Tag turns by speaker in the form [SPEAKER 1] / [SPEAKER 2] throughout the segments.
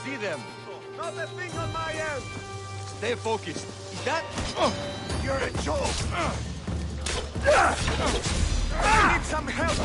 [SPEAKER 1] see them.
[SPEAKER 2] Not a thing on my end!
[SPEAKER 1] Stay focused. Is that?
[SPEAKER 2] You're a joke! I need some help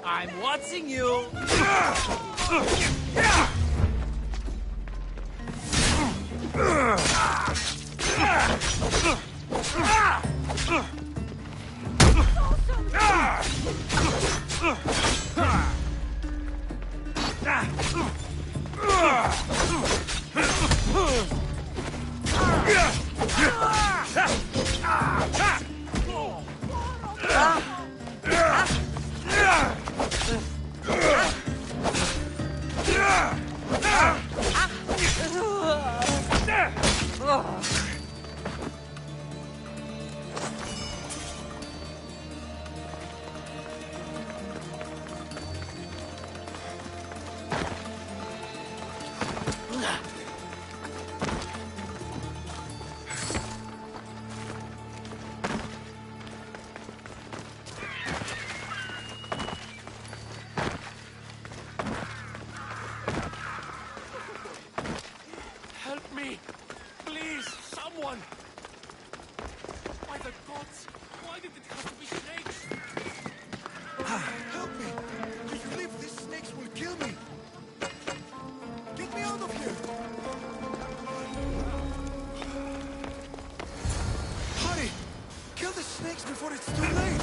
[SPEAKER 3] I'm watching you!
[SPEAKER 2] Help me! Please, someone! By the gods, why did it have to be snakes? Help me! If you leave, these snakes will kill me! Get me out of here! Hurry! Kill the snakes before it's too late!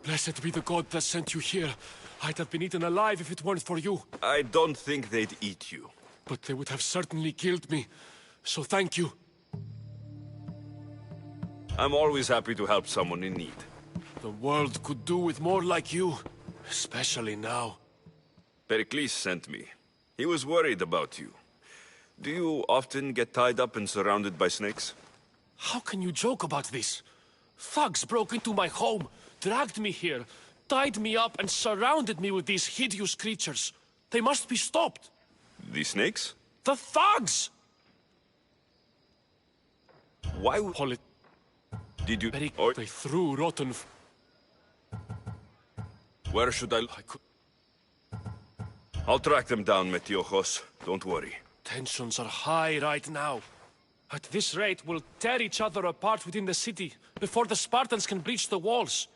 [SPEAKER 4] Blessed be the god that sent you here. I'd have been eaten alive if it weren't for you.
[SPEAKER 5] I don't think they'd eat you.
[SPEAKER 4] But they would have certainly killed me. So thank you.
[SPEAKER 5] I'm always happy to help someone in need.
[SPEAKER 4] The world could do with more like you. Especially now.
[SPEAKER 5] Pericles sent me. He was worried about you. Do you often get tied up and surrounded by snakes?
[SPEAKER 4] How can you joke about this? Thugs broke into my home, dragged me here, tied me up and surrounded me with these hideous creatures. They must be stopped.
[SPEAKER 5] The snakes?
[SPEAKER 4] The thugs!
[SPEAKER 5] Why would... Did you...
[SPEAKER 4] They threw rotten...
[SPEAKER 5] Where should I could... I'll track them down, Metiojos. Don't worry.
[SPEAKER 4] Tensions are high right now. At this rate, we'll tear each other apart within the city before the Spartans can breach the walls.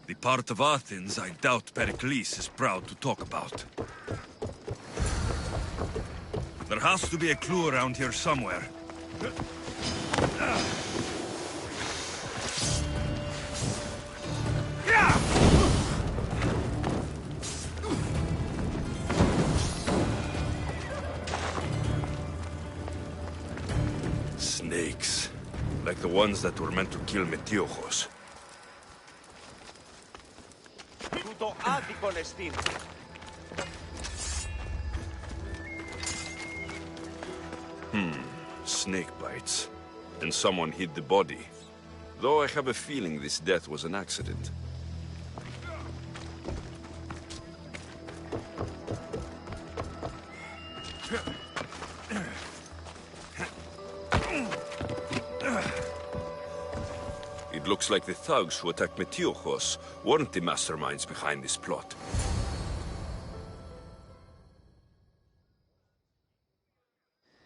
[SPEAKER 5] The part of Athens I doubt Pericles is proud to talk about. There has to be a clue around here somewhere. Snakes. Like the ones that were meant to kill Metiojos.
[SPEAKER 2] Το άδικον εστίν.
[SPEAKER 5] Snake bites. And someone hid the body. Though I have a feeling this death was an accident. It looks like the thugs who attacked Metiojos weren't the masterminds behind this plot.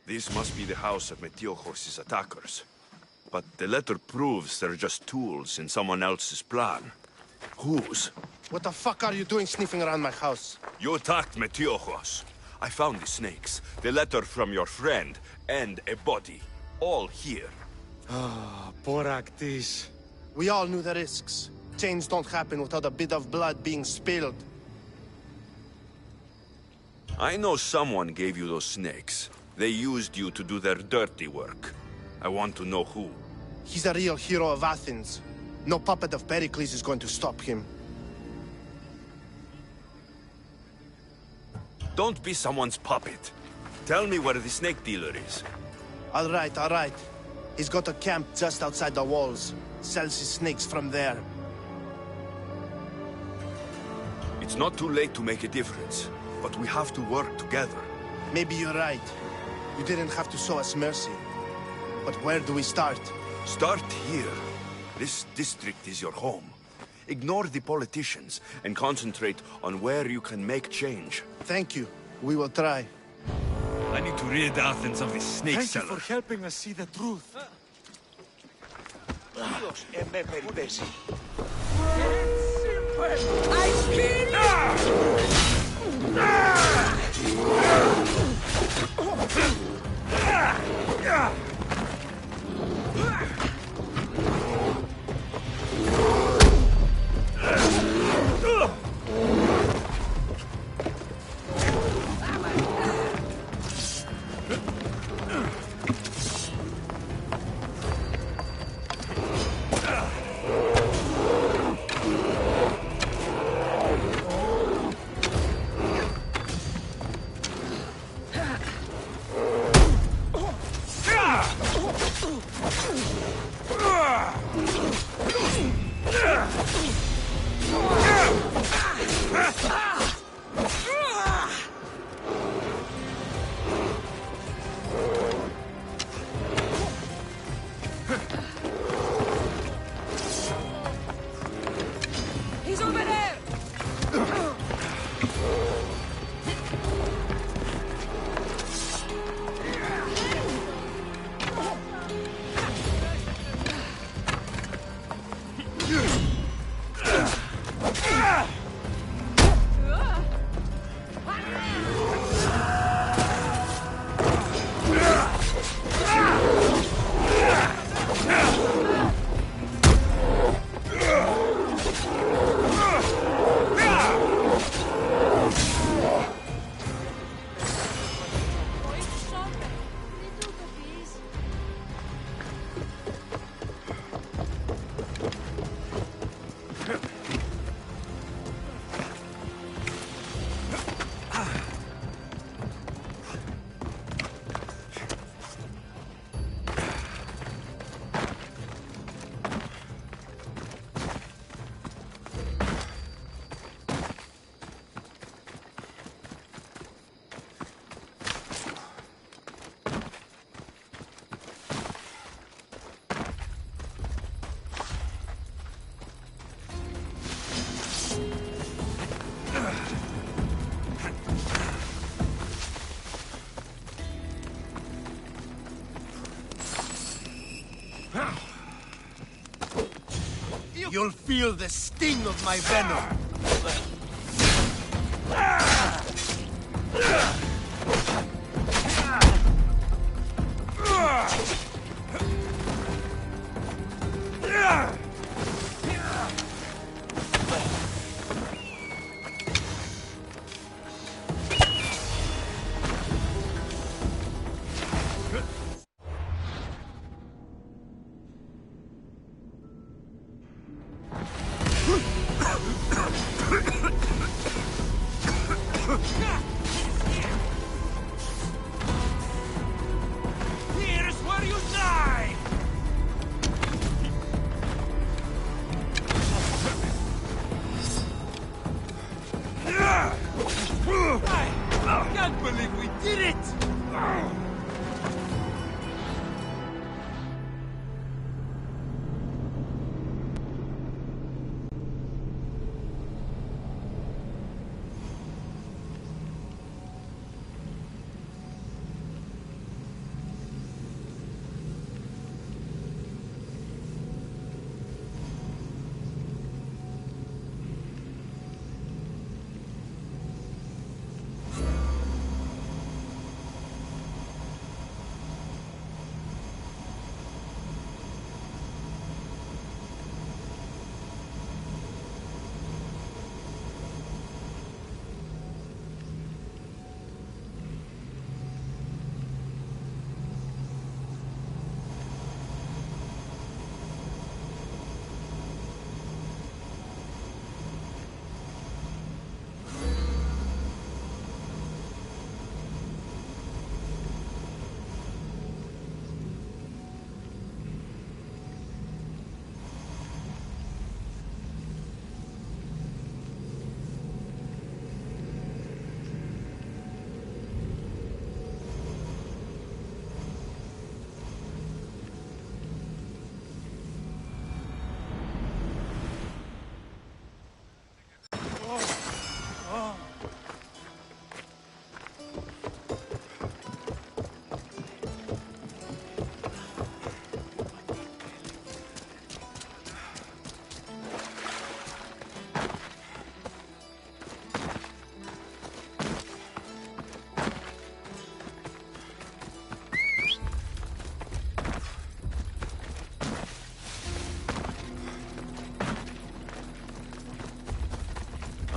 [SPEAKER 5] This must be the house of Metiojos' attackers. But the letter proves they're just tools in someone else's plan. Whose?
[SPEAKER 6] What the fuck are you doing sniffing around my house?
[SPEAKER 5] You attacked Metiojos. I found the snakes, the letter from your friend, and a body. All here.
[SPEAKER 1] Poor Actis.
[SPEAKER 3] We all knew the risks. Change don't happen without a bit of blood being spilled.
[SPEAKER 5] I know someone gave you those snakes. They used you to do their dirty work. I want to know who.
[SPEAKER 3] He's a real hero of Athens. No puppet of Pericles is going to stop him.
[SPEAKER 5] Don't be someone's puppet. Tell me where the snake dealer is.
[SPEAKER 3] All right, all right. He's got a camp just outside the walls. Sells his snakes from there.
[SPEAKER 5] It's not too late to make a difference, but we have to work together.
[SPEAKER 3] Maybe you're right. You didn't have to show us mercy. But where do we start?
[SPEAKER 5] Start here. This district is your home. Ignore the politicians and concentrate on where you can make change.
[SPEAKER 3] Thank you. We will try.
[SPEAKER 1] I need to rid Athens of this snake
[SPEAKER 2] Thank
[SPEAKER 1] seller.
[SPEAKER 2] you for helping us see the truth.
[SPEAKER 6] He's over there!
[SPEAKER 3] You'll feel the sting of my venom.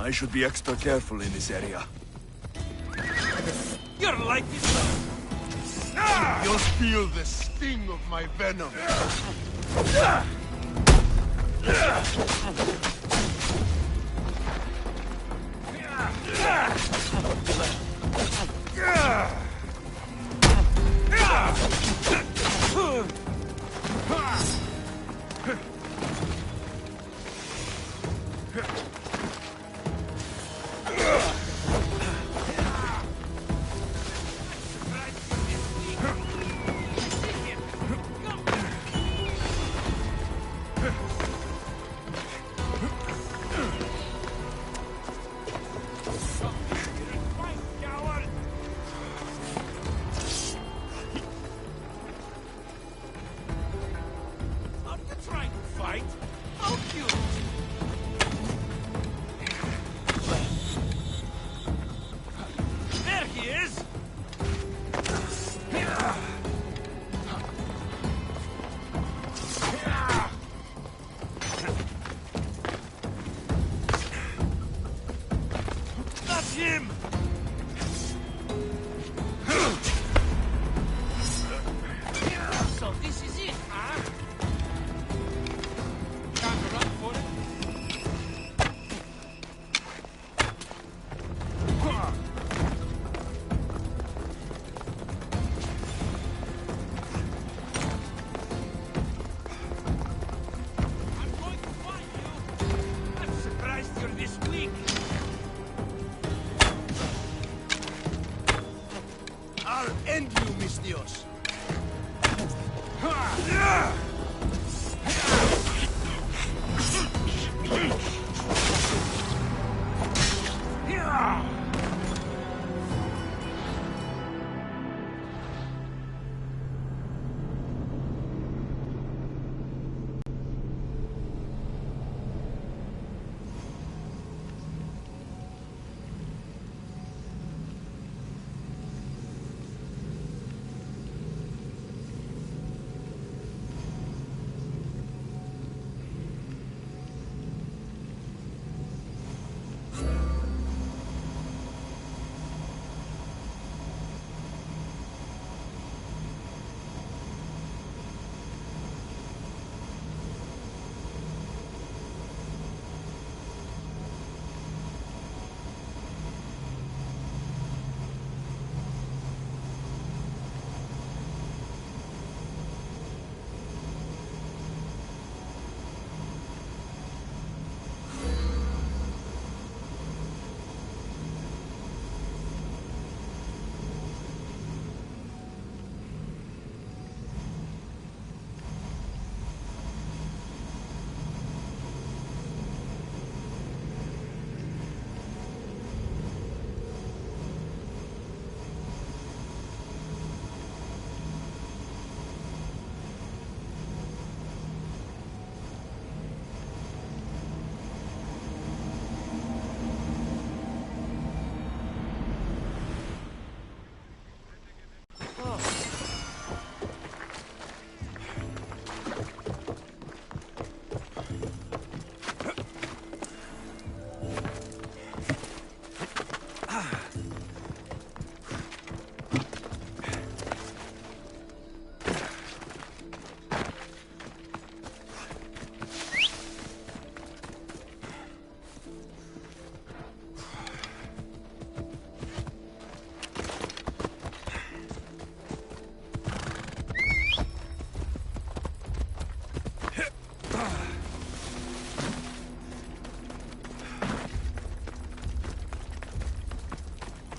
[SPEAKER 5] I should be extra careful in this area.
[SPEAKER 2] Your life is...
[SPEAKER 3] You'll feel the sting of my venom.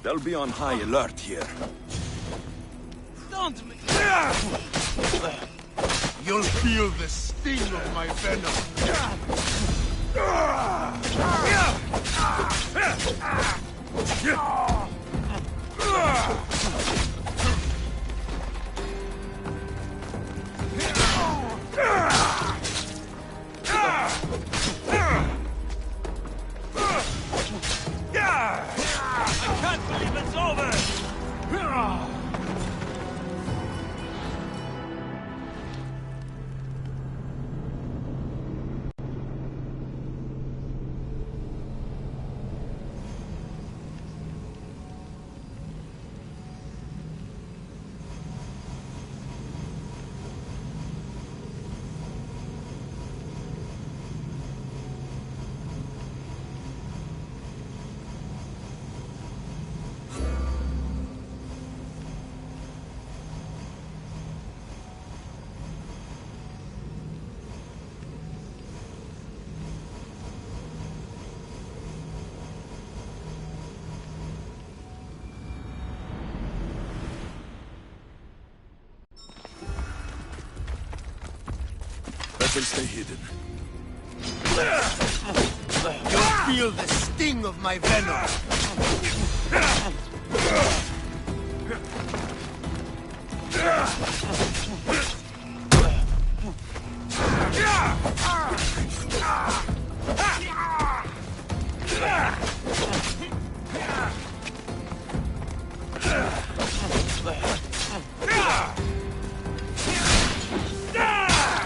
[SPEAKER 5] They'll be on high alert here.
[SPEAKER 2] Don't...
[SPEAKER 3] You'll feel the sting of my venom.
[SPEAKER 2] I can't believe it's over!
[SPEAKER 5] Then stay hidden.
[SPEAKER 3] You'll feel the sting of my venom.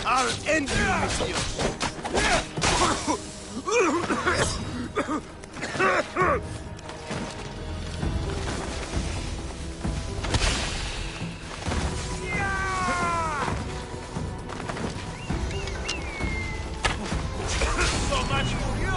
[SPEAKER 3] I'll end you, Mistios.
[SPEAKER 2] So much for you!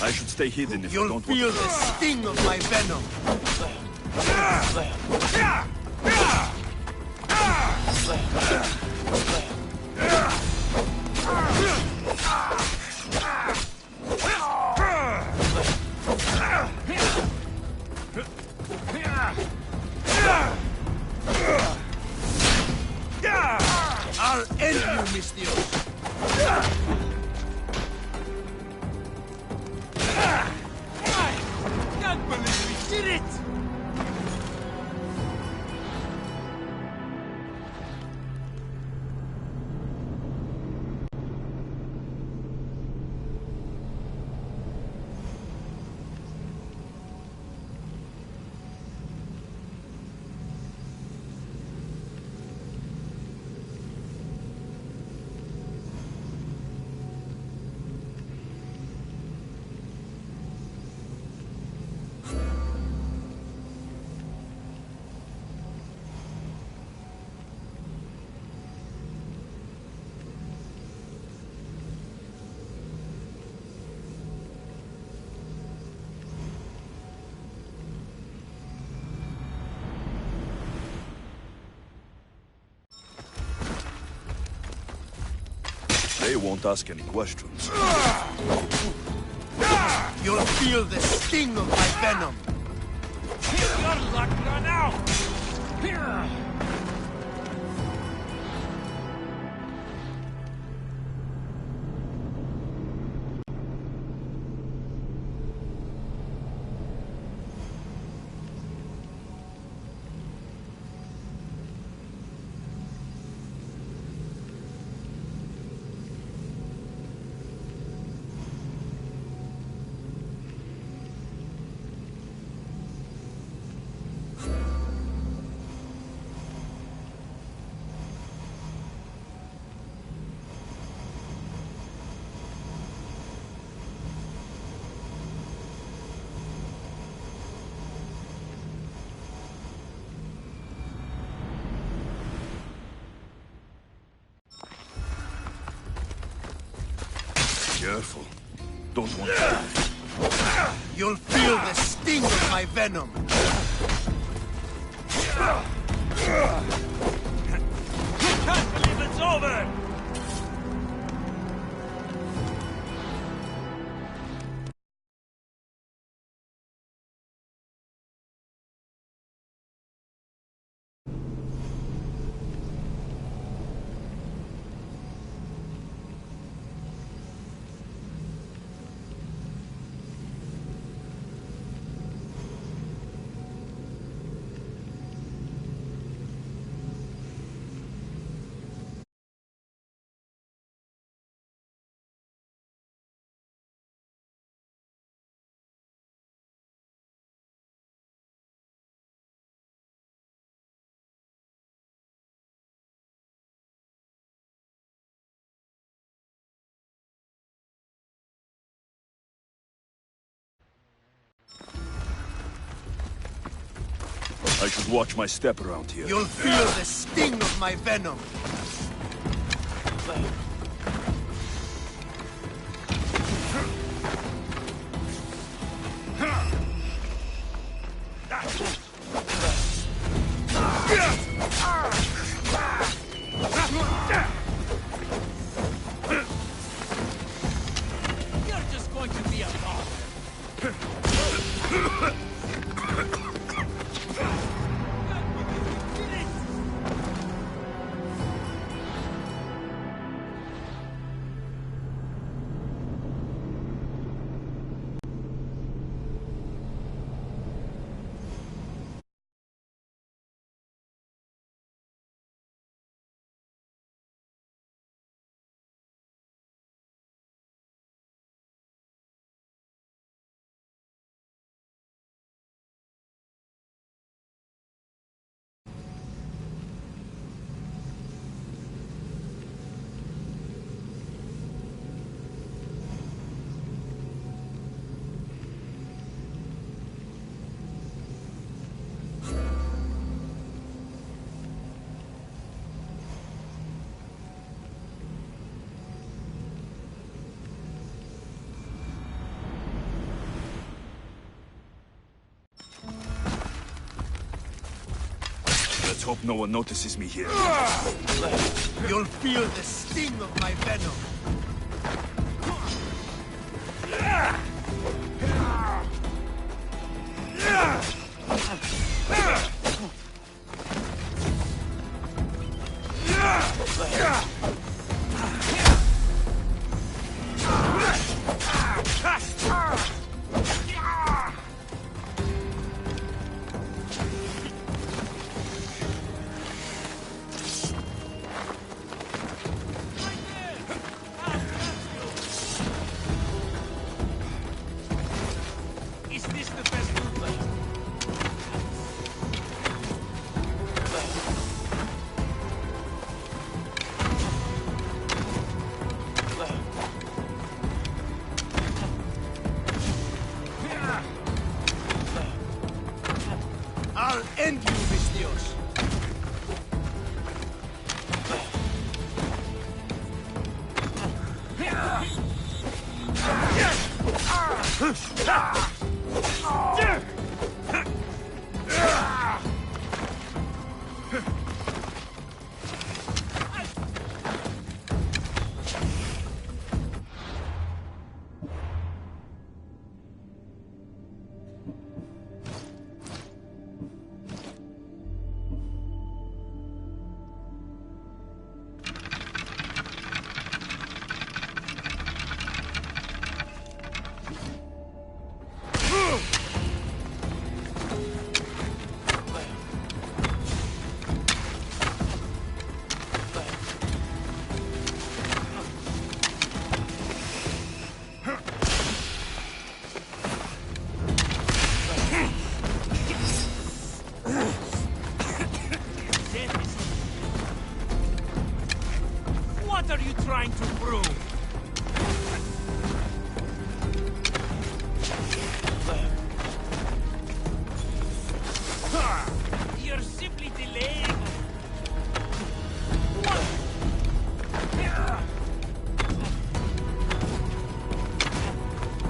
[SPEAKER 5] I should stay hidden if you
[SPEAKER 3] You'll
[SPEAKER 5] don't
[SPEAKER 3] feel
[SPEAKER 5] want
[SPEAKER 3] the sting of my venom. I'll end you, Mistios.
[SPEAKER 2] Can't believe we did it!
[SPEAKER 5] They won't ask any questions.
[SPEAKER 3] You'll feel the sting of my venom.
[SPEAKER 2] Your luck run out!
[SPEAKER 5] Careful. Don't want to.
[SPEAKER 3] You'll feel the sting of my venom.
[SPEAKER 2] Can't believe it's over!
[SPEAKER 5] I should watch my step around here.
[SPEAKER 3] You'll feel the sting of my venom.
[SPEAKER 2] You're just going to be a bother.
[SPEAKER 5] Let's hope no one notices me here.
[SPEAKER 3] You'll feel the sting of my venom.
[SPEAKER 2] Is this the best route?
[SPEAKER 3] I'll end you, Vistios.
[SPEAKER 2] What are you trying to prove? You're simply delaying.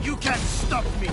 [SPEAKER 3] You can't stop me.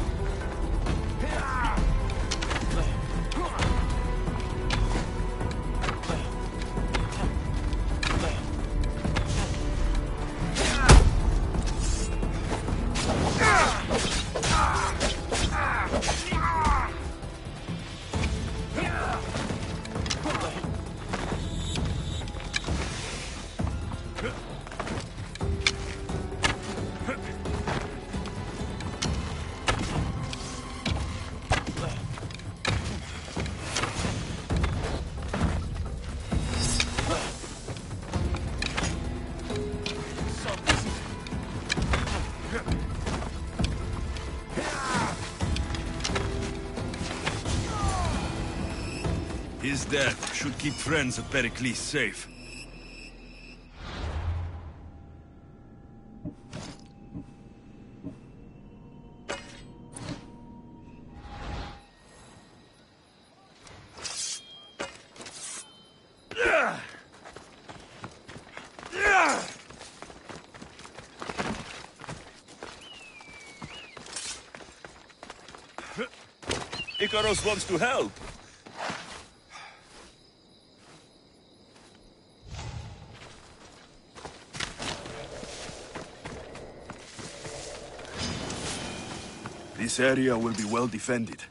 [SPEAKER 5] His death should keep friends of Pericles safe. Icaros wants to help. This area will be well defended.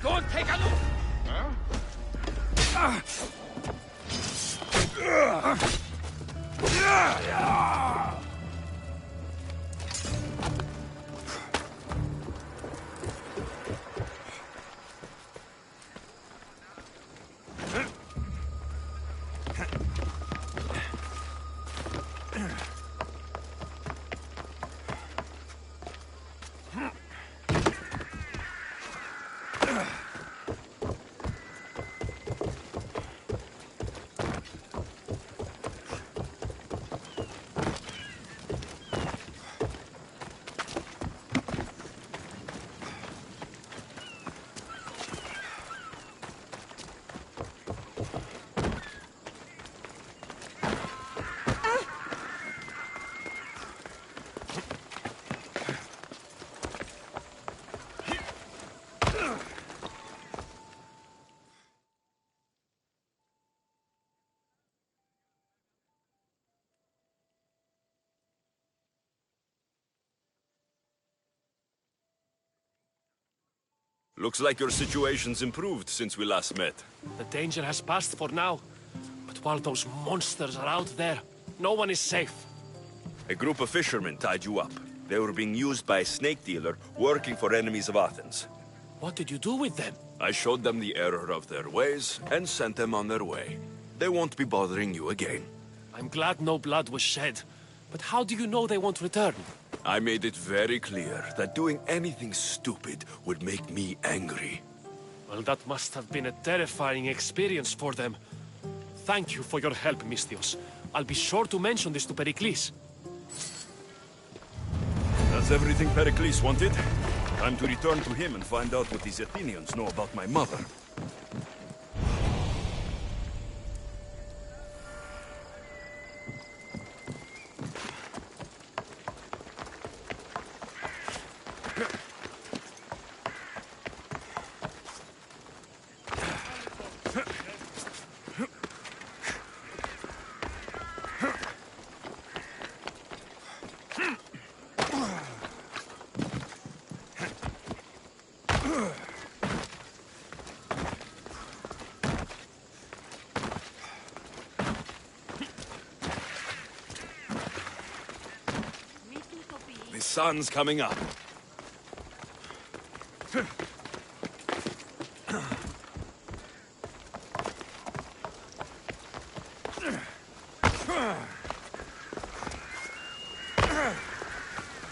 [SPEAKER 2] Go and take a look!
[SPEAKER 5] Looks like your situation's improved since we last met.
[SPEAKER 4] The danger has passed for now. But while those monsters are out there, no one is safe.
[SPEAKER 5] A group of fishermen tied you up. They were being used by a snake dealer working for enemies of Athens.
[SPEAKER 4] What did you do with them?
[SPEAKER 5] I showed them the error of their ways and sent them on their way. They won't be bothering you again.
[SPEAKER 4] I'm glad no blood was shed. But how do you know they won't return?
[SPEAKER 5] I made it very clear that doing anything stupid would make me angry.
[SPEAKER 4] Well, that must have been a terrifying experience for them. Thank you for your help, Misthios. I'll be sure to mention this to Pericles.
[SPEAKER 5] That's everything Pericles wanted. Time to return to him and find out what these Athenians know about my mother. The sun's coming up.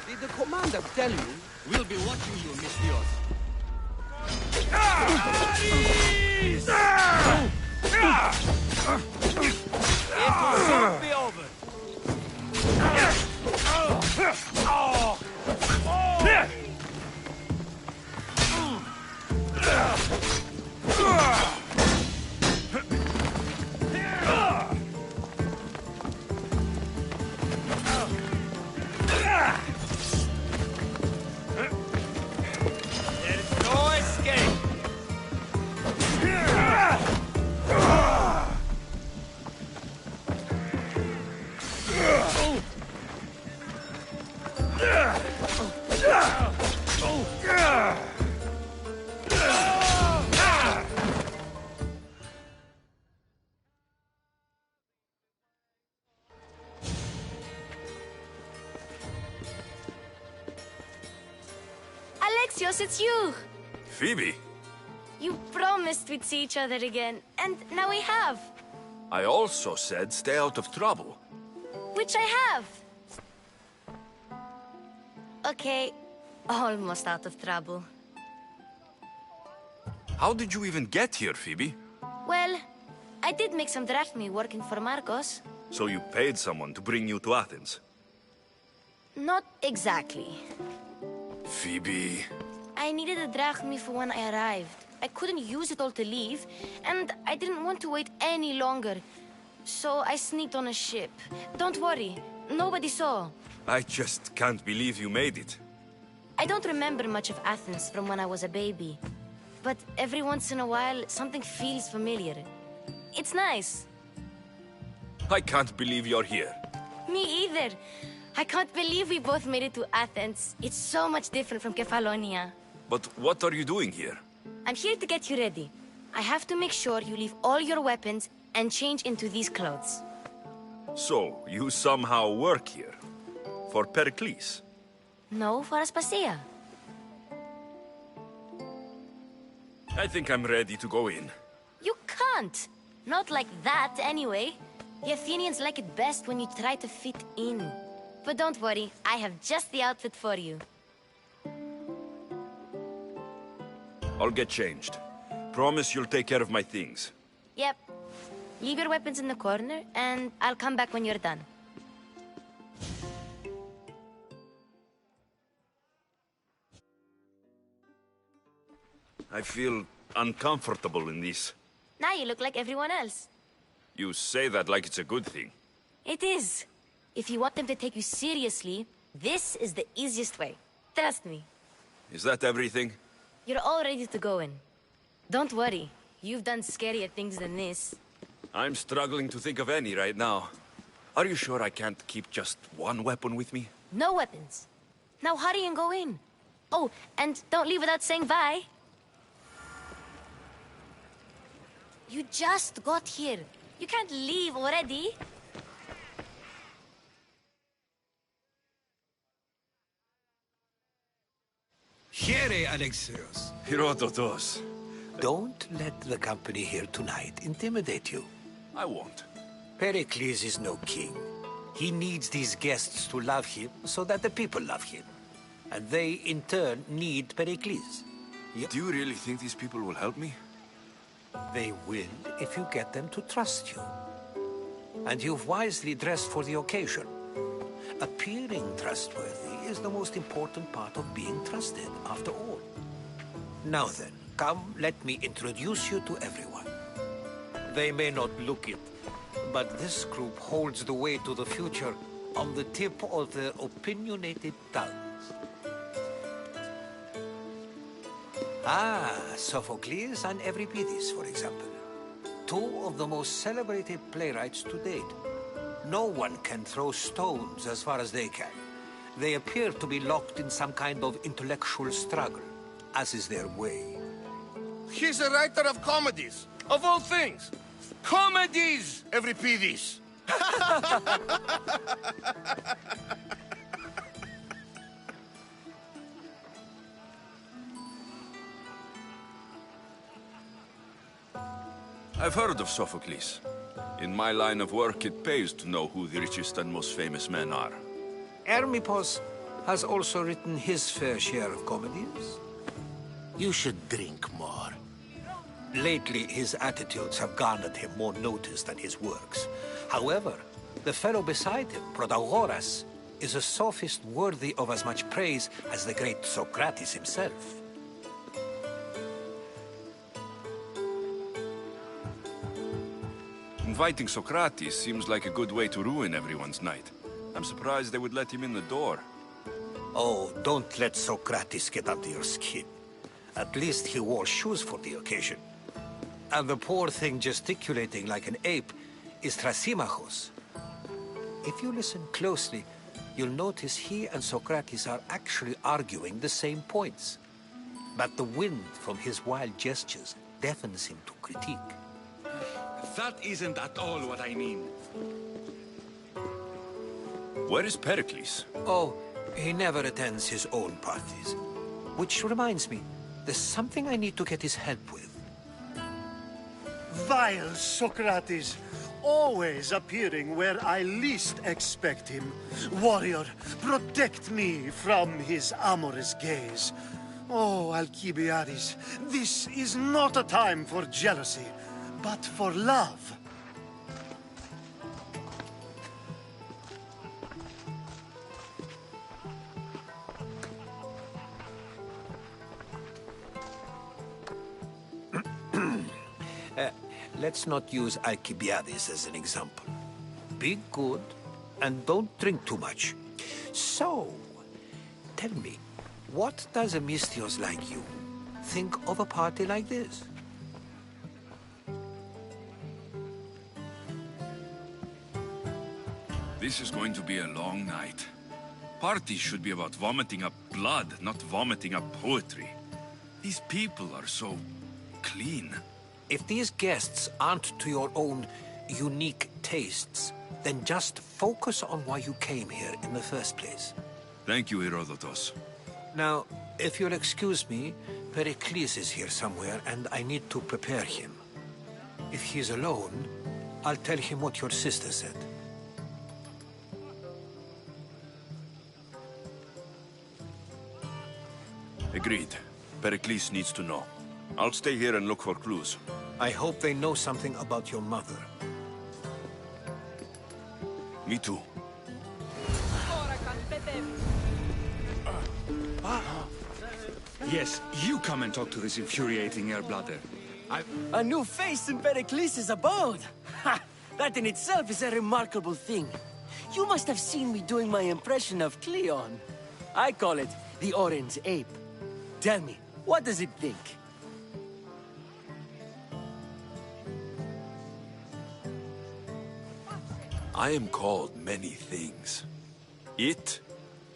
[SPEAKER 7] Did the commander tell you?
[SPEAKER 2] We'll be watching you, Misthios.
[SPEAKER 7] It will soon be over. There's no escape.
[SPEAKER 8] Alexios, it's you!
[SPEAKER 5] Phoebe,
[SPEAKER 8] You promised we'd see each other again, and now we have.
[SPEAKER 5] I also said stay out of trouble.
[SPEAKER 8] Which I have. Okay, Almost out of trouble.
[SPEAKER 5] How did you even get here, Phoebe?
[SPEAKER 8] Well, I did make some drachmi working for Marcos.
[SPEAKER 5] So you paid someone to bring you to Athens?
[SPEAKER 8] Not exactly.
[SPEAKER 5] Phoebe...
[SPEAKER 8] I needed a drachmi for when I arrived. I couldn't use it all to leave, and I didn't want to wait any longer. So I sneaked on a ship. Don't worry, nobody saw.
[SPEAKER 5] I just can't believe you made it.
[SPEAKER 8] I don't remember much of Athens from when I was a baby. But every once in a while, something feels familiar. It's nice.
[SPEAKER 5] I can't believe you're here.
[SPEAKER 8] Me either. I can't believe we both made it to Athens. It's so much different from Kefalonia.
[SPEAKER 5] But what are you doing here?
[SPEAKER 8] I'm here to get you ready. I have to make sure you leave all your weapons and change into these clothes.
[SPEAKER 5] So, you somehow work here? For Pericles?
[SPEAKER 8] No, for Aspasia.
[SPEAKER 5] I think I'm ready to go in.
[SPEAKER 8] You can't. Not like that, anyway. The Athenians like it best when you try to fit in. But don't worry, I have just the outfit for you.
[SPEAKER 5] I'll get changed. Promise you'll take care of my things.
[SPEAKER 8] Yep. Leave your weapons in the corner, and I'll come back when you're done.
[SPEAKER 5] I feel uncomfortable in this.
[SPEAKER 8] Now you look like everyone else.
[SPEAKER 5] You say that like it's a good thing.
[SPEAKER 8] It is. If you want them to take you seriously, this is the easiest way. Trust me.
[SPEAKER 5] Is that everything?
[SPEAKER 8] You're all ready to go in. Don't worry. You've done scarier things than this.
[SPEAKER 5] I'm struggling to think of any right now. Are you sure I can't keep just one weapon with me?
[SPEAKER 8] No weapons. Now hurry and go in. Oh, and don't leave without saying bye. You just got here. You can't leave already.
[SPEAKER 9] Here, Alexios.
[SPEAKER 5] Herodotos.
[SPEAKER 9] Don't let the company here tonight intimidate you.
[SPEAKER 5] I won't.
[SPEAKER 9] Pericles is no king. He needs these guests to love him so that the people love him. And they, in turn, need Pericles.
[SPEAKER 5] Do you really think these people will help me?
[SPEAKER 9] They will if you get them to trust you. And you've wisely dressed for the occasion. Appearing trustworthy is the most important part of being trusted, after all. Now then, come, let me introduce you to everyone. They may not look it, but this group holds the way to the future on the tip of their opinionated tongues. Ah, Sophocles and Euripides, for example. Two of the most celebrated playwrights to date. No one can throw stones as far as they can. They appear to be locked in some kind of intellectual struggle, as is their way.
[SPEAKER 3] He's a writer of comedies, of all things. Comedies, Euripides.
[SPEAKER 5] I've heard of Sophocles. In my line of work, it pays to know who the richest and most famous men are.
[SPEAKER 9] Hermippos has also written his fair share of comedies.
[SPEAKER 10] You should drink more.
[SPEAKER 9] Lately, his attitudes have garnered him more notice than his works. However, the fellow beside him, Protagoras, is a sophist worthy of as much praise as the great Socrates himself.
[SPEAKER 5] Inviting Socrates seems like a good way to ruin everyone's night. I'm surprised they would let him in the door.
[SPEAKER 9] Oh, don't let Socrates get under your skin. At least he wore shoes for the occasion. And the poor thing gesticulating like an ape is Thrasymachos. If you listen closely, you'll notice he and Socrates are actually arguing the same points. But the wind from his wild gestures deafens him to critique.
[SPEAKER 1] That isn't at all what I mean.
[SPEAKER 5] Where is Pericles?
[SPEAKER 9] Oh, he never attends his own parties. Which reminds me, there's something I need to get his help with.
[SPEAKER 3] Vile Socrates!
[SPEAKER 11] always appearing where I least expect him. Warrior, protect me from his amorous gaze. Oh, Alcibiades, this is not a time for jealousy, but for love.
[SPEAKER 9] Let's not use Alcibiades as an example. Be good, and don't drink too much. So, tell me, what does a Misthios like you think of a party like this?
[SPEAKER 1] This is going to be a long night. Parties should be about vomiting up blood, not vomiting up poetry. These people are so clean.
[SPEAKER 9] If these guests aren't to your own unique tastes, then just focus on why you came here in the first place.
[SPEAKER 1] Thank you, Herodotus.
[SPEAKER 9] Now, if you'll excuse me, Pericles is here somewhere, and I need to prepare him. If he's alone, I'll tell him what your sister said.
[SPEAKER 5] Agreed. Pericles needs to know. I'll stay here and look for clues.
[SPEAKER 9] I hope they know something about your mother.
[SPEAKER 5] Me too.
[SPEAKER 1] Yes, you come and talk to this infuriating airbladder.
[SPEAKER 7] A new face in Pericles' abode! Ha! That in itself is a remarkable thing. You must have seen me doing my impression of Cleon. I call it the Orange Ape. Tell me, what does it think?
[SPEAKER 5] I am called many things. It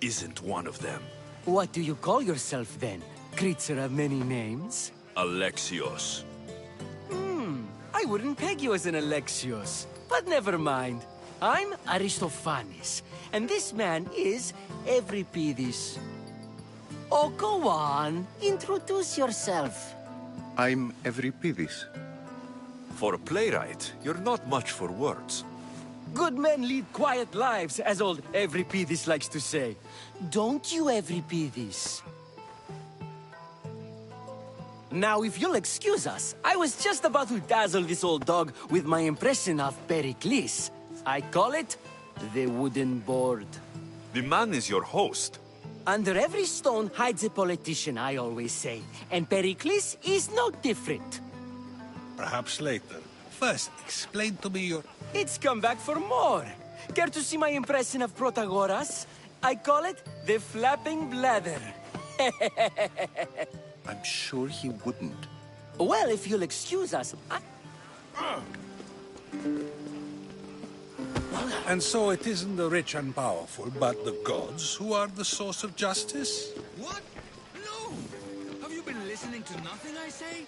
[SPEAKER 5] isn't one of them.
[SPEAKER 7] What do you call yourself then? Creature of many names?
[SPEAKER 5] Alexios.
[SPEAKER 7] I wouldn't peg you as an Alexios. But never mind. I'm Aristophanes, and this man is Euripides. Oh, go on. Introduce yourself.
[SPEAKER 12] I'm Euripides.
[SPEAKER 5] For a playwright, you're not much for words.
[SPEAKER 7] Good men lead quiet lives, as old Euripides likes to say. Don't you, Euripides? Now, if you'll excuse us, I was just about to dazzle this old dog with my impression of Pericles. I call it the wooden board.
[SPEAKER 5] The man is your host.
[SPEAKER 7] Under every stone hides a politician, I always say. And Pericles is no different.
[SPEAKER 13] Perhaps later. First, explain to me your...
[SPEAKER 7] It's come back for more. Care to see my impression of Protagoras? I call it the flapping bladder.
[SPEAKER 12] I'm sure he wouldn't.
[SPEAKER 7] Well, if you'll excuse us,
[SPEAKER 13] And so it isn't the rich and powerful, but the gods who are the source of justice?
[SPEAKER 1] What? No! Have you been listening to nothing I say?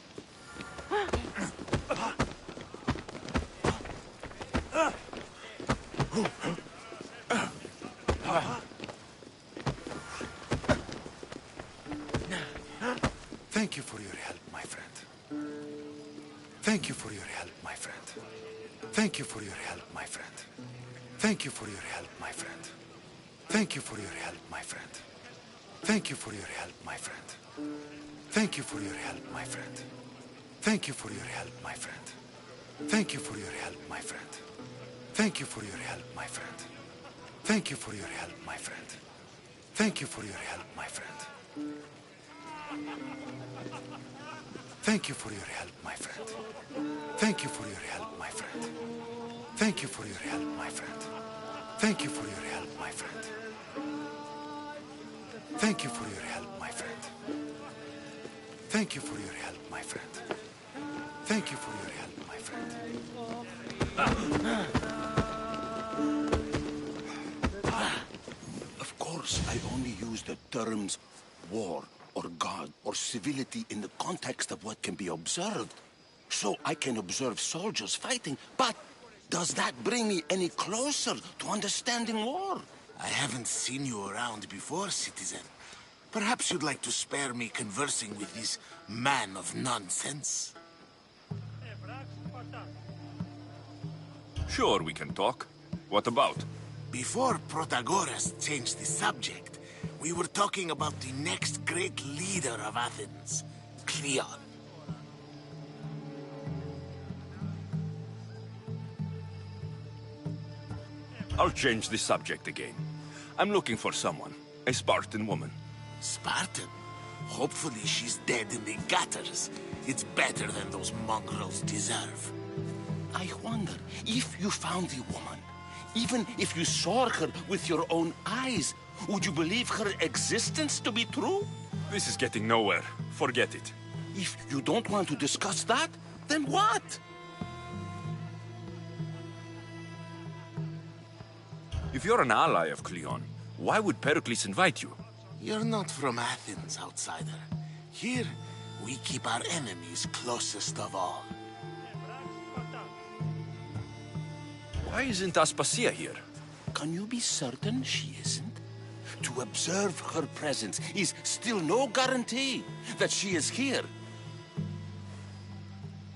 [SPEAKER 14] Thank you for your help, my friend. Thank you for your help, my friend. Thank you for your help, my friend. Thank you for your help, my friend. Thank you for your help, my friend. Thank you for your help, my friend. Thank you for your help, my friend. Thank you for your help, my friend. Thank you for your help, my friend. Thank you for your help, my friend. Thank you for your help, my friend. Thank you for your help, my friend. Thank you for your help, my friend. Thank you for your help, my friend. Thank you for your help, my friend. Thank you for your help, my friend. Thank you for your help, my friend. Thank you for your help, my friend. Thank you for your help, my friend.
[SPEAKER 10] Of course, I only use the terms war or God or civility in the context of what can be observed. So I can observe soldiers fighting, but does that bring me any closer to understanding war?
[SPEAKER 15] I haven't seen you around before, citizen. Perhaps you'd like to spare me conversing with this man of nonsense?
[SPEAKER 1] Sure, we can talk. What about?
[SPEAKER 15] Before Protagoras changed the subject, we were talking about the next great leader of Athens, Cleon.
[SPEAKER 1] I'll change the subject again. I'm looking for someone. A Spartan woman.
[SPEAKER 15] Spartan? Hopefully she's dead in the gutters. It's better than those mongrels deserve.
[SPEAKER 10] I wonder if you found the woman, even if you saw her with your own eyes, would you believe her existence to be true?
[SPEAKER 1] This is getting nowhere. Forget it.
[SPEAKER 10] If you don't want to discuss that, then what?
[SPEAKER 1] If you're an ally of Cleon, why would Pericles invite you?
[SPEAKER 15] You're not from Athens, outsider. Here, we keep our enemies closest of all.
[SPEAKER 1] Why isn't Aspasia here?
[SPEAKER 10] Can you be certain she isn't? To observe her presence is still no guarantee that she is here.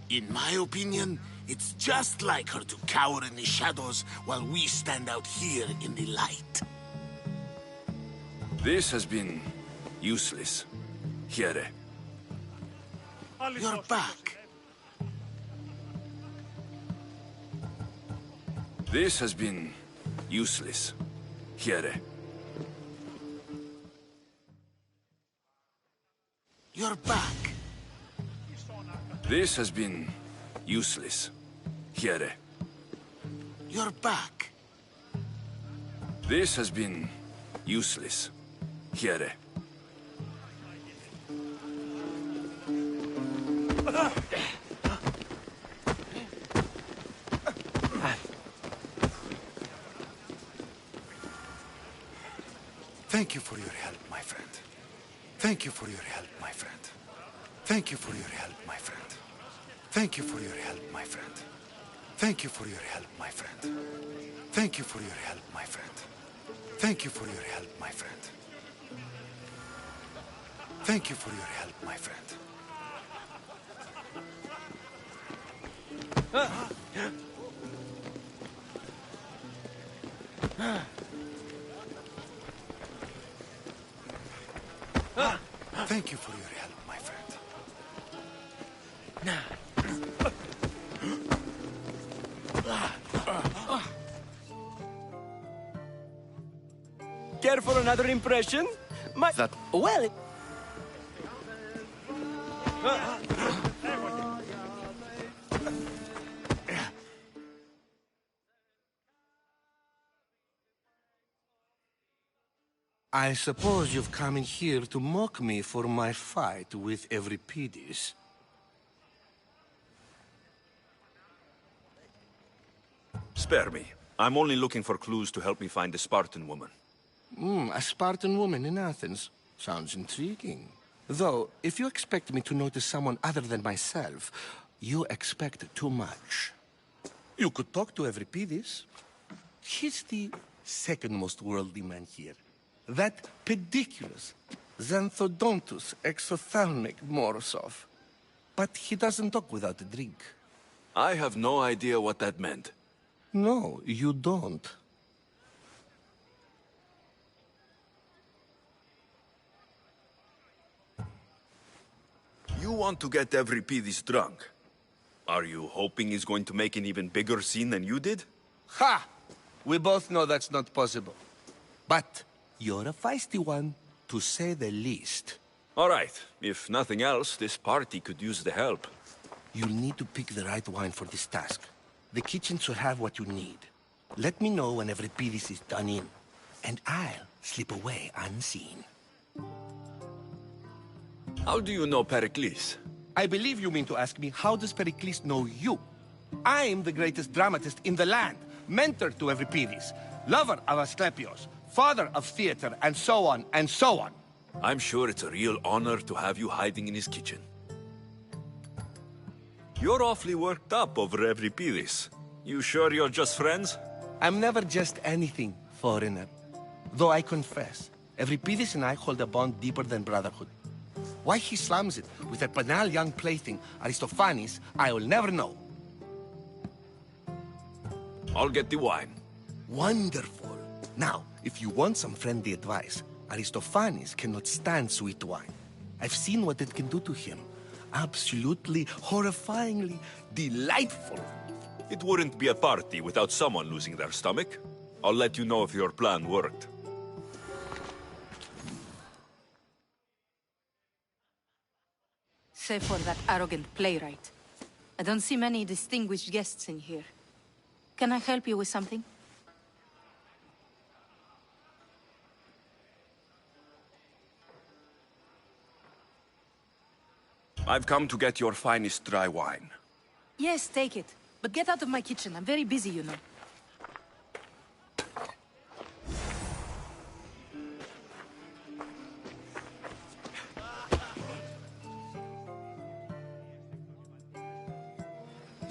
[SPEAKER 15] In my opinion, it's just like her to cower in the shadows while we stand out here in the light.
[SPEAKER 1] This has been useless. Here.
[SPEAKER 15] You're back.
[SPEAKER 1] This has been useless. Here.
[SPEAKER 15] You're back.
[SPEAKER 1] This has been useless. Here.
[SPEAKER 15] You're back.
[SPEAKER 1] This has been useless. Here.
[SPEAKER 14] Thank you for your help, my friend. Thank you for your help, my friend. Thank you for your help, my friend. Thank you for your help, my friend. Thank you for your help, my friend. Thank you for your help, my friend. Thank you for your help, my friend. Thank you for your help, my friend. Thank you for your help, my friend.
[SPEAKER 7] Care for another impression?
[SPEAKER 10] That...
[SPEAKER 7] Well...
[SPEAKER 10] I suppose you've come in here to mock me for my fight with Euripides.
[SPEAKER 5] Spare me. I'm only looking for clues to help me find a Spartan woman.
[SPEAKER 10] A Spartan woman in Athens. Sounds intriguing. Though, if you expect me to notice someone other than myself, you expect too much. You could talk to Euripides. He's the second most worldly man here. That pediculous, xanthodontus exothalmic Morosov. But he doesn't talk without a drink.
[SPEAKER 5] I have no idea what that meant.
[SPEAKER 10] No, you don't.
[SPEAKER 5] You want to get Euripides drunk. Are you hoping he's going to make an even bigger scene than you did?
[SPEAKER 10] Ha! We both know that's not possible. But you're a feisty one, to say the least.
[SPEAKER 5] All right. If nothing else, this party could use the help.
[SPEAKER 10] You'll need to pick the right wine for this task. The kitchen should have what you need. Let me know when Euripides is done in, and I'll slip away unseen.
[SPEAKER 5] How do you know Pericles?
[SPEAKER 10] I believe you mean to ask me, how does Pericles know you? I'm the greatest dramatist in the land, mentor to Euripides, lover of Asclepios, father of theater, and so on, and so on.
[SPEAKER 5] I'm sure it's a real honor to have you hiding in his kitchen. You're awfully worked up over Euripides. You sure you're just friends?
[SPEAKER 10] I'm never just anything, foreigner. Though I confess, Euripides and I hold a bond deeper than brotherhood. Why he slams it with a banal young plaything, Aristophanes, I will never know.
[SPEAKER 5] I'll get the wine.
[SPEAKER 10] Wonderful. Now, if you want some friendly advice, Aristophanes cannot stand sweet wine. I've seen what it can do to him. Absolutely, horrifyingly delightful.
[SPEAKER 5] It wouldn't be a party without someone losing their stomach. I'll let you know if your plan worked.
[SPEAKER 6] Save for that arrogant playwright. I don't see many distinguished guests in here. Can I help you with something?
[SPEAKER 5] I've come to get your finest dry wine.
[SPEAKER 6] Yes, take it. But get out of my kitchen. I'm very busy, you know.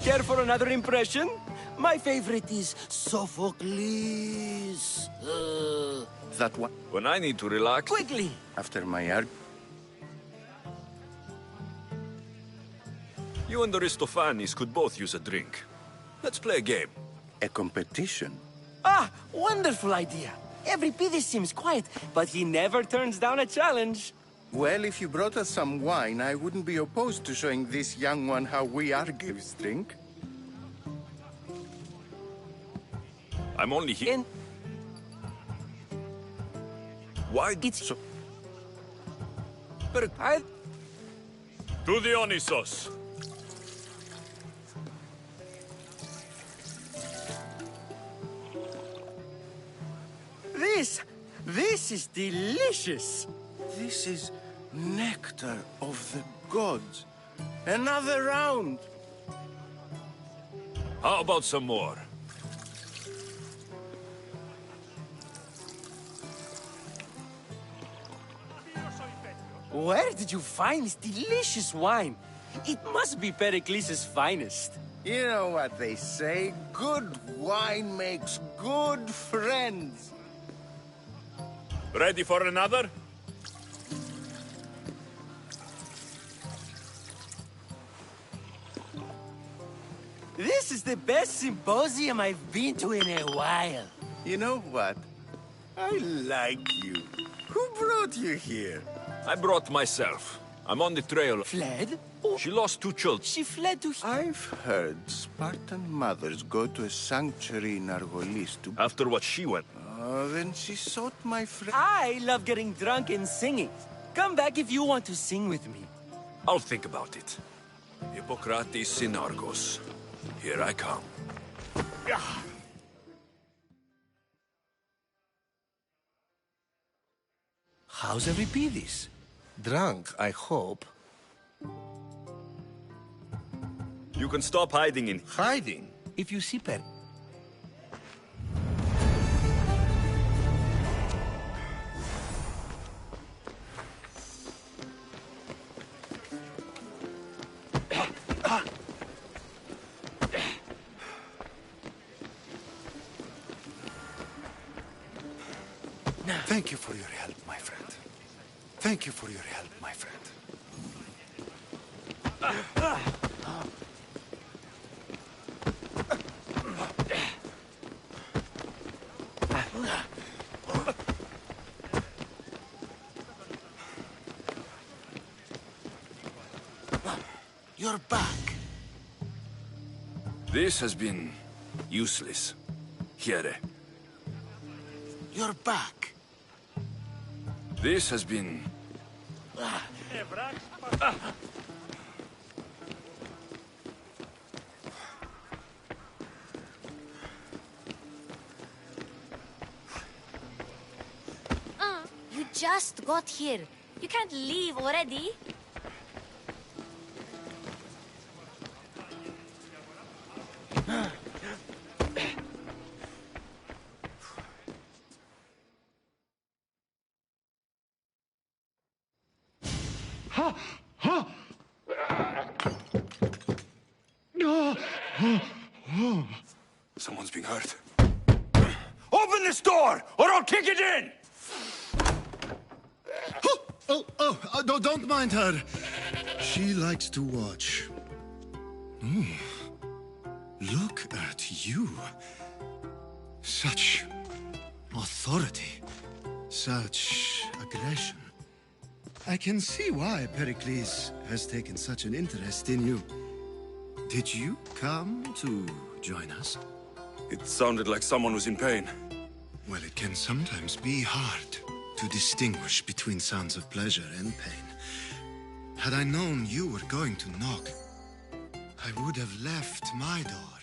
[SPEAKER 7] Care for another impression? My favorite is Sophocles.
[SPEAKER 12] That one.
[SPEAKER 5] When I need to relax...
[SPEAKER 7] Quickly!
[SPEAKER 12] After my arg...
[SPEAKER 5] You and Aristophanes could both use a drink. Let's play a game.
[SPEAKER 12] A competition?
[SPEAKER 7] Ah, wonderful idea. Every Pidis seems quiet, but he never turns down a challenge.
[SPEAKER 12] Well, if you brought us some wine, I wouldn't be opposed to showing this young one how we Argives drink.
[SPEAKER 5] I'm only here... Why...
[SPEAKER 7] It's...
[SPEAKER 5] so... But to Dionysos!
[SPEAKER 7] This is delicious.
[SPEAKER 12] This is nectar of the gods. Another round.
[SPEAKER 5] How about some more?
[SPEAKER 7] Where did you find this delicious wine? It must be Pericles' finest.
[SPEAKER 12] You know what they say, good wine makes good friends.
[SPEAKER 5] Ready for another?
[SPEAKER 7] This is the best symposium I've been to in a while.
[SPEAKER 12] You know what? I like you. Who brought you here?
[SPEAKER 5] I brought myself. I'm on the trail.
[SPEAKER 7] Fled?
[SPEAKER 5] She lost 2 children.
[SPEAKER 7] She fled to...
[SPEAKER 12] I've heard Spartan mothers go to a sanctuary in Argolis to...
[SPEAKER 5] After what she went.
[SPEAKER 12] Oh, then she sought my friend.
[SPEAKER 7] I love getting drunk and singing. Come back if you want to sing with me.
[SPEAKER 5] I'll think about it. Hippocrates in Argos. Here I come.
[SPEAKER 10] How's Euripides? Drunk, I hope.
[SPEAKER 5] You can stop hiding in...
[SPEAKER 10] Hiding? If you see Per...
[SPEAKER 14] Thank you for your help, my friend. Thank you for your help, my friend.
[SPEAKER 15] You're back.
[SPEAKER 5] This has been useless. Here.
[SPEAKER 15] You're back.
[SPEAKER 5] This has been...
[SPEAKER 8] You just got here. You can't leave already.
[SPEAKER 5] Someone's being hurt. Open this door, or I'll kick it in!
[SPEAKER 11] Don't mind her. She likes to watch. Look at you.
[SPEAKER 16] Such authority. Such aggression. I can see why Pericles has taken such an interest in you. Did you come to join us?
[SPEAKER 5] It sounded like someone was in pain.
[SPEAKER 16] Well, it can sometimes be hard to distinguish between sounds of pleasure and pain. Had I known you were going to knock, I would have left my door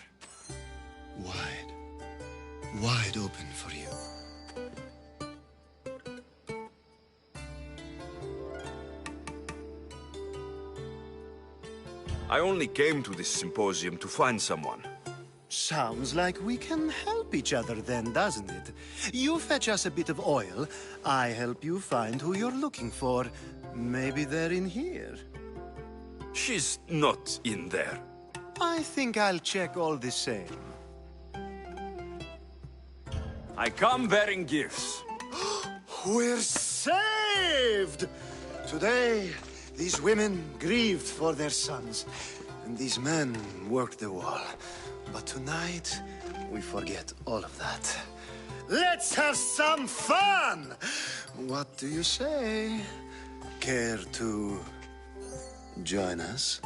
[SPEAKER 16] wide open for you.
[SPEAKER 5] I only came to this symposium to find someone.
[SPEAKER 11] Sounds like we can help each other then, doesn't it? You fetch us a bit of oil, I help you find who you're looking for. Maybe they're in here.
[SPEAKER 5] She's not in there.
[SPEAKER 11] I think I'll check all the same.
[SPEAKER 5] I come bearing gifts.
[SPEAKER 11] We're saved! Today, these women grieved for their sons, and these men worked the wall. But tonight, we forget all of that. Let's have some fun! What do you say? Care to join us?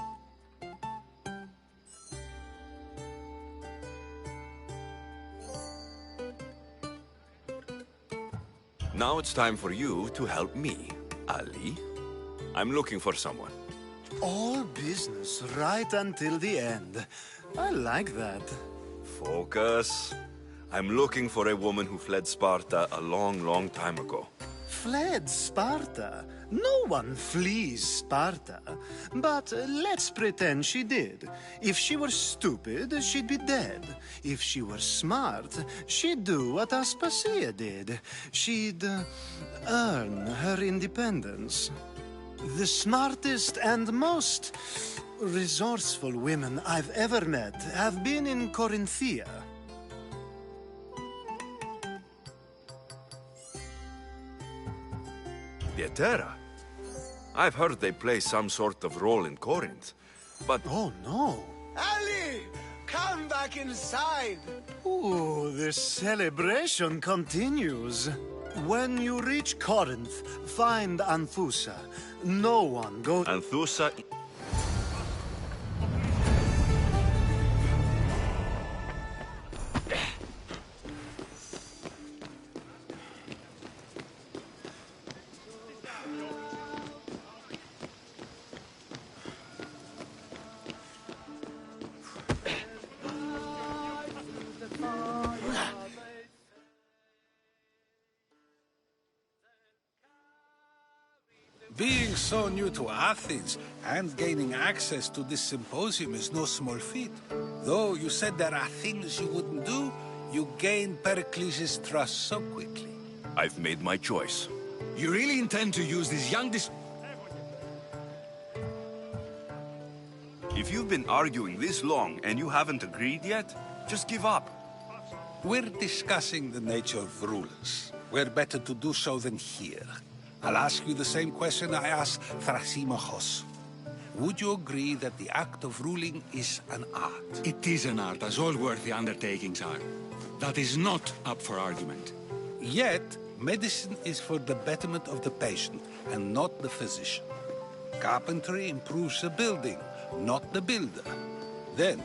[SPEAKER 5] Now it's time for you to help me, Ali. I'm looking for someone.
[SPEAKER 11] All business right until the end. I like that.
[SPEAKER 5] Focus. I'm looking for a woman who fled Sparta a long, long time ago.
[SPEAKER 11] Fled Sparta? No one flees Sparta. But let's pretend she did. If she were stupid, she'd be dead. If she were smart, she'd do what Aspasia did. She'd earn her independence. The smartest and most resourceful women I've ever met have been in Corinthia.
[SPEAKER 5] Pietera? I've heard they play some sort of role in Corinth, but...
[SPEAKER 11] Oh, no.
[SPEAKER 3] Ali! Come back inside!
[SPEAKER 11] Ooh, the celebration continues. When you reach Corinth, find Anthusa. No one goes...
[SPEAKER 5] Anthusa...
[SPEAKER 13] Being so new to Athens and gaining access to this symposium is no small feat. Though you said there are things you wouldn't do, you gained Pericles' trust so quickly.
[SPEAKER 5] I've made my choice.
[SPEAKER 1] You really intend to use this young
[SPEAKER 5] If you've been arguing this long and you haven't agreed yet, just give up.
[SPEAKER 13] We're discussing the nature of rulers. Where better to do so than here? I'll ask you the same question I asked Thrasymachos. Would you agree that the act of ruling is an art?
[SPEAKER 17] It is an art, as all worthy undertakings are. That is not up for argument.
[SPEAKER 13] Yet, medicine is for the betterment of the patient, and not the physician. Carpentry improves the building, not the builder. Then,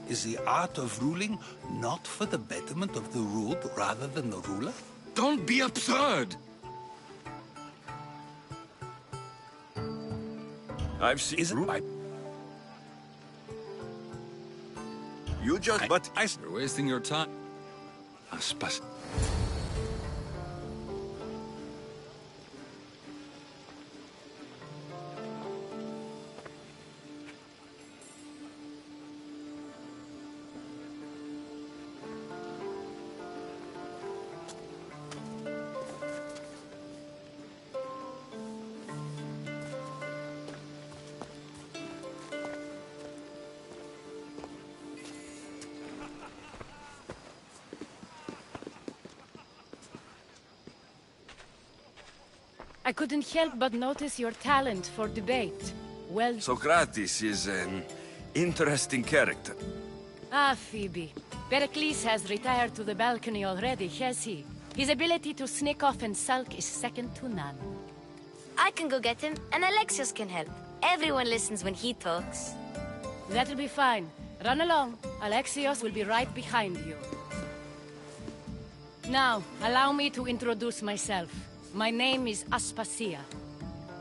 [SPEAKER 13] is the art of ruling not for the betterment of the ruled rather than the ruler?
[SPEAKER 17] Don't be absurd!
[SPEAKER 5] I've seen... You just...
[SPEAKER 17] You're wasting your time. Aspas...
[SPEAKER 18] I couldn't help but notice your talent for debate. Well...
[SPEAKER 5] Socrates is an interesting character.
[SPEAKER 18] Ah, Phoebe. Pericles has retired to the balcony already, has he? His ability to sneak off and sulk is second to none.
[SPEAKER 8] I can go get him, and Alexios can help. Everyone listens when he talks.
[SPEAKER 18] That'll be fine. Run along. Alexios will be right behind you. Now, allow me to introduce myself. My name is Aspasia.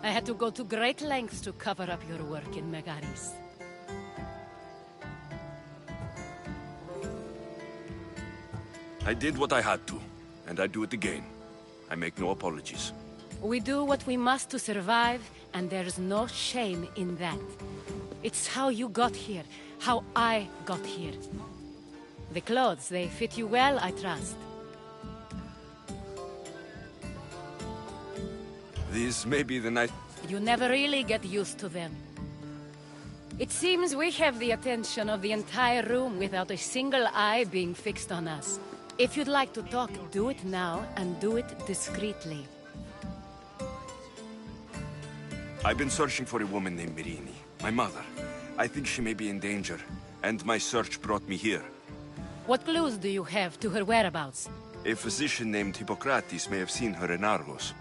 [SPEAKER 18] I had to go to great lengths to cover up your work in Megaris.
[SPEAKER 5] I did what I had to, and I do it again. I make no apologies.
[SPEAKER 18] We do what we must to survive, and there's no shame in that. It's how you got here, how I got here. The clothes, they fit you well, I trust.
[SPEAKER 5] This may be the night...
[SPEAKER 18] You never really get used to them. It seems we have the attention of the entire room without a single eye being fixed on us. If you'd like to talk, do it now, and do it discreetly.
[SPEAKER 5] I've been searching for a woman named Mirini, my mother. I think she may be in danger, and my search brought me here.
[SPEAKER 18] What clues do you have to her whereabouts?
[SPEAKER 5] A physician named Hippocrates may have seen her in Argos.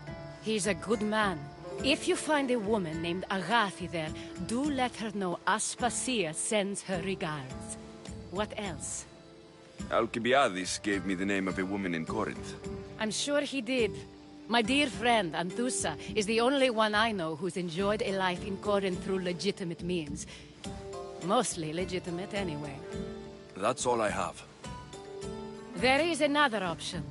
[SPEAKER 18] He's a good man. If you find a woman named Agathi there, do let her know Aspasia sends her regards. What else?
[SPEAKER 5] Alcibiades gave me the name of a woman in Corinth.
[SPEAKER 18] I'm sure he did. My dear friend, Anthusa, is the only one I know who's enjoyed a life in Corinth through legitimate means. Mostly legitimate, anyway.
[SPEAKER 5] That's all I have.
[SPEAKER 18] There is another option.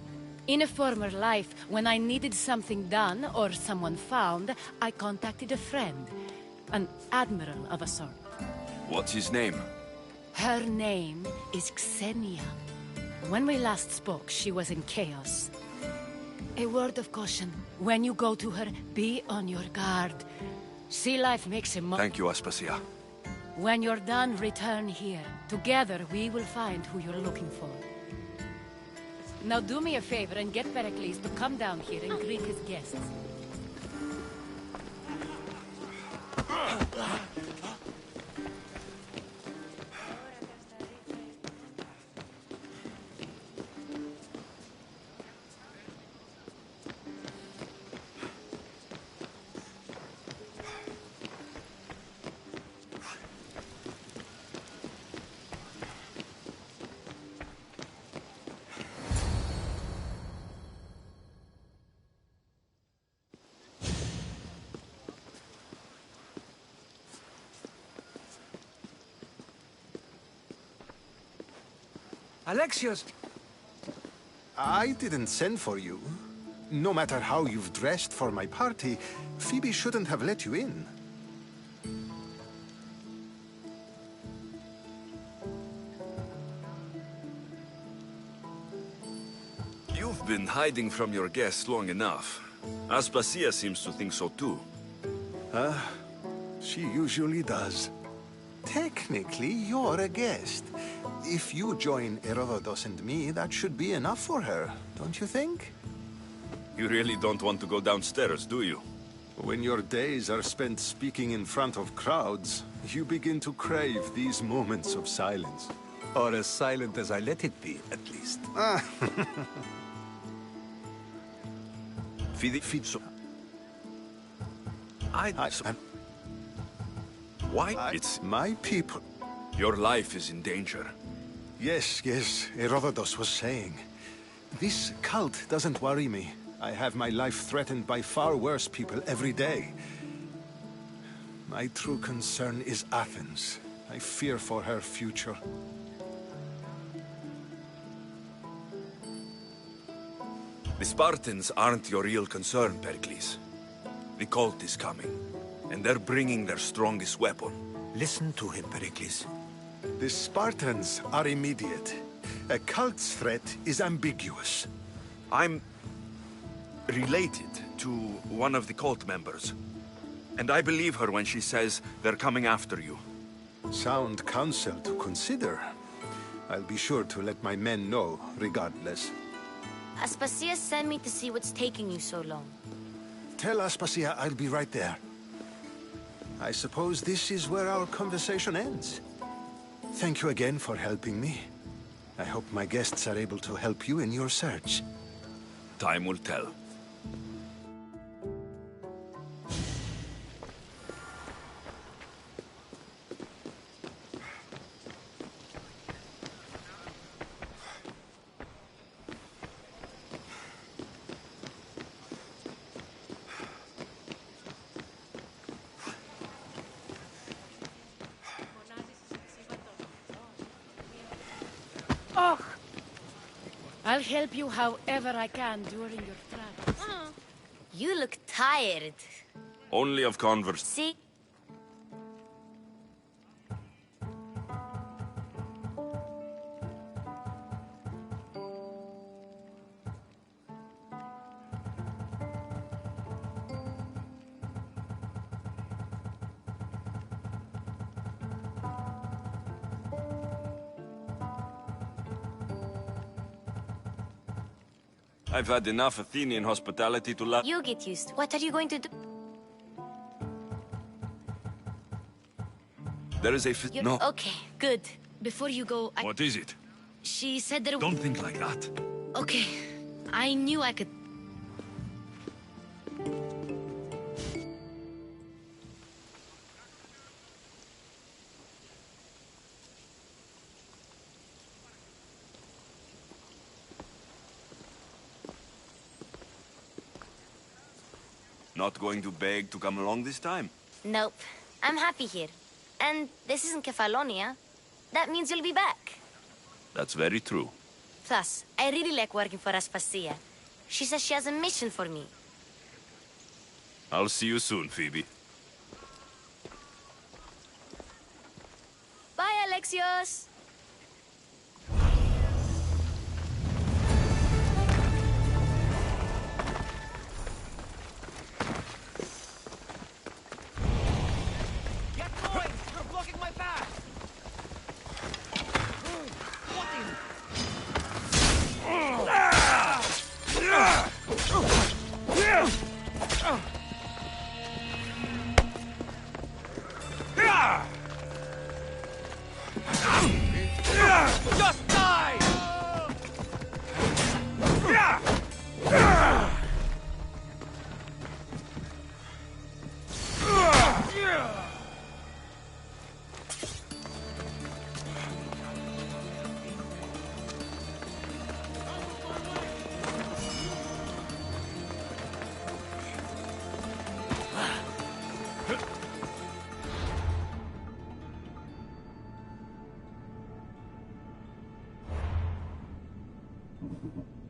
[SPEAKER 18] In a former life, when I needed something done or someone found, I contacted a friend. An admiral of a sort.
[SPEAKER 5] What's his name?
[SPEAKER 18] Her name is Xenia. When we last spoke, she was in chaos. A word of caution. When you go to her, be on your guard. Sea life makes a
[SPEAKER 5] Thank you, Aspasia.
[SPEAKER 18] When you're done, return here. Together, we will find who you're looking for. Now do me a favor and get Pericles to come down here and greet his guests.
[SPEAKER 9] Alexios!
[SPEAKER 14] I didn't send for you. No matter how you've dressed for my party, Phoebe shouldn't have let you in.
[SPEAKER 5] You've been hiding from your guests long enough. Aspasia seems to think so too.
[SPEAKER 14] She usually does. Technically, you're a guest. If you join Herodotus and me, that should be enough for her, don't you think?
[SPEAKER 5] You really don't want to go downstairs, do you?
[SPEAKER 14] When your days are spent speaking in front of crowds, you begin to crave these moments of silence.
[SPEAKER 9] Or as silent as I let it be, at least.
[SPEAKER 5] Why? It's
[SPEAKER 14] my people.
[SPEAKER 5] Your life is in danger.
[SPEAKER 14] Yes, Herodotus was saying. This cult doesn't worry me. I have my life threatened by far worse people every day. My true concern is Athens. I fear for her future.
[SPEAKER 5] The Spartans aren't your real concern, Pericles. The cult is coming, and they're bringing their strongest weapon.
[SPEAKER 9] Listen to him, Pericles.
[SPEAKER 14] The Spartans are immediate. A cult's threat is ambiguous.
[SPEAKER 5] I'm related to one of the cult members, and I believe her when she says they're coming after you.
[SPEAKER 14] Sound counsel to consider. I'll be sure to let my men know, regardless.
[SPEAKER 8] Aspasia sent me to see what's taking you so long.
[SPEAKER 14] Tell Aspasia I'll be right there. I suppose this is where our conversation ends. Thank you again for helping me. I hope my guests are able to help you in your search.
[SPEAKER 1] Time will tell.
[SPEAKER 18] Oh! I'll help you however I can during your travels.
[SPEAKER 8] You look tired.
[SPEAKER 1] Only of converse.
[SPEAKER 8] See?
[SPEAKER 1] I've had enough Athenian hospitality to
[SPEAKER 8] You get used. What are you going to do?
[SPEAKER 1] There is a no.
[SPEAKER 8] Okay, good. Before you go,
[SPEAKER 1] What is it?
[SPEAKER 8] She said there...
[SPEAKER 1] Don't think like that.
[SPEAKER 8] Okay. I knew I could...
[SPEAKER 1] Not going to beg to come along this time?
[SPEAKER 8] Nope. I'm happy here. And this isn't Kefalonia. That means you'll be back.
[SPEAKER 1] That's very true.
[SPEAKER 8] Plus, I really like working for Aspasia. She says she has a mission for me.
[SPEAKER 1] I'll see you soon, Phoebe.
[SPEAKER 8] Bye, Alexios!
[SPEAKER 2] Just die!
[SPEAKER 16] Thank you.